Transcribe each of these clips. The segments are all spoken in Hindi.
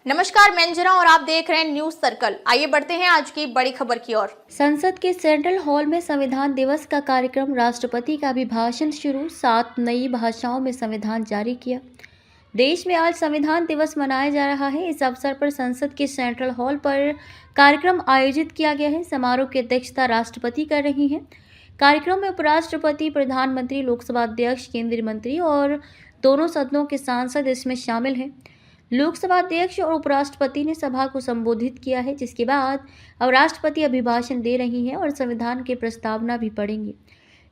नमस्कार, मैं अंजना और आप देख रहे हैं न्यूज सर्कल। आइए बढ़ते हैं आज की बड़ी खबर की ओर। संसद के सेंट्रल हॉल में संविधान दिवस का कार्यक्रम, राष्ट्रपति का अभिभाषण शुरू, 7 नई भाषाओं में संविधान जारी किया। देश में आज संविधान दिवस मनाया जा रहा है। इस अवसर पर संसद के सेंट्रल हॉल पर कार्यक्रम आयोजित किया गया है। समारोह की अध्यक्षता राष्ट्रपति कर रही हैं। कार्यक्रम में उपराष्ट्रपति, प्रधानमंत्री, लोकसभा अध्यक्ष, केंद्रीय मंत्री और दोनों सदनों के सांसद इसमें शामिल हैं। लोकसभा अध्यक्ष और उपराष्ट्रपति ने सभा को संबोधित किया है, जिसके बाद अब राष्ट्रपति अभिभाषण दे रही हैं और संविधान की प्रस्तावना भी पढ़ेंगे।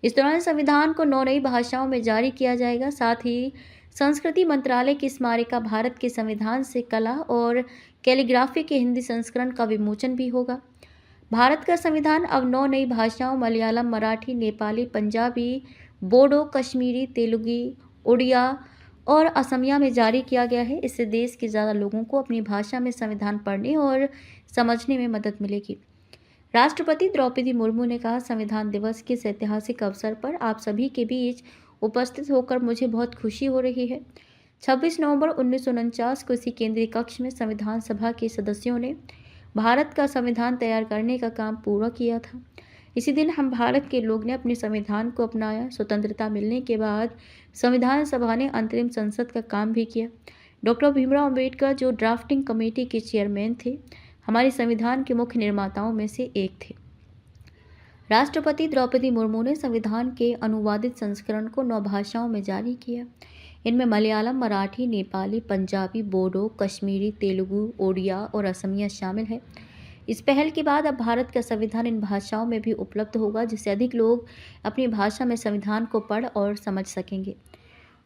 इस दौरान संविधान को 9 नई भाषाओं में जारी किया जाएगा। साथ ही संस्कृति मंत्रालय की स्मारिका भारत के संविधान से कला और कैलीग्राफी के हिंदी संस्करण का विमोचन भी होगा। भारत का संविधान अब 9 नई भाषाओं मलयालम, मराठी, नेपाली, पंजाबी, बोडो, कश्मीरी, तेलुगु, उड़िया और असमिया में जारी किया गया है। इससे देश के ज़्यादा लोगों को अपनी भाषा में संविधान पढ़ने और समझने में मदद मिलेगी। राष्ट्रपति द्रौपदी मुर्मू ने कहा, संविधान दिवस के इस ऐतिहासिक अवसर पर आप सभी के बीच उपस्थित होकर मुझे बहुत खुशी हो रही है। 26 नवंबर 1949 को इसी केंद्रीय कक्ष में संविधान सभा के सदस्यों ने भारत का संविधान तैयार करने का काम पूरा किया था। इसी दिन हम भारत के लोग ने अपने संविधान को अपनाया। स्वतंत्रता मिलने के बाद संविधान सभा ने अंतरिम संसद का काम भी किया। डॉक्टर भीमराव अंबेडकर, जो ड्राफ्टिंग कमेटी के चेयरमैन थे, हमारे संविधान के मुख्य निर्माताओं में से एक थे। राष्ट्रपति द्रौपदी मुर्मू ने संविधान के अनुवादित संस्करण को 9 भाषाओं में जारी किया। इनमें मलयालम, मराठी, नेपाली, पंजाबी, बोडो, कश्मीरी, तेलुगु, ओडिया और असमिया शामिल है। इस पहल के बाद अब भारत का संविधान इन भाषाओं में भी उपलब्ध होगा, जिससे अधिक लोग अपनी भाषा में संविधान को पढ़ और समझ सकेंगे।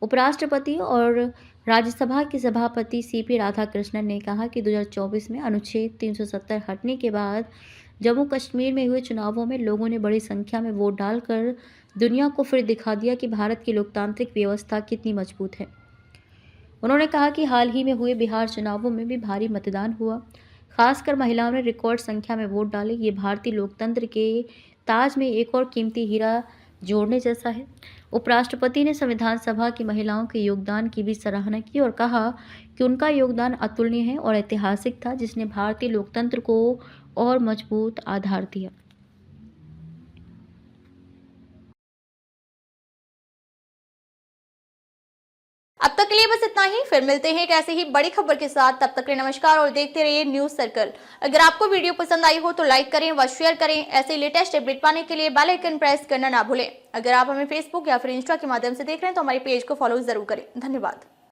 उपराष्ट्रपति और राज्यसभा के सभापति सीपी राधाकृष्णन ने कहा कि 2024 में अनुच्छेद 370 हटने के बाद जम्मू कश्मीर में हुए चुनावों में लोगों ने बड़ी संख्या में वोट डालकर दुनिया को फिर दिखा दिया कि भारत की लोकतांत्रिक व्यवस्था कितनी मजबूत है। उन्होंने कहा कि हाल ही में हुए बिहार चुनावों में भी भारी मतदान हुआ। खासकर महिलाओं ने रिकॉर्ड संख्या में वोट डाले। ये भारतीय लोकतंत्र के ताज में एक और कीमती हीरा जोड़ने जैसा है। उपराष्ट्रपति ने संविधान सभा की महिलाओं के योगदान की भी सराहना की और कहा कि उनका योगदान अतुलनीय है और ऐतिहासिक था, जिसने भारतीय लोकतंत्र को और मजबूत आधार दिया। अब तक के लिए बस इतना ही। फिर मिलते हैं एक ऐसी ही बड़ी खबर के साथ। तब तक के लिए नमस्कार और देखते रहिए न्यूज सर्कल। अगर आपको वीडियो पसंद आई हो तो लाइक करें व शेयर करें। ऐसे लेटेस्ट अपडेट पाने के लिए बेल आइकन प्रेस करना ना भूलें। अगर आप हमें फेसबुक या फिर इंस्टा के माध्यम से देख रहे हैं तो हमारे पेज को फॉलो जरूर करें। धन्यवाद।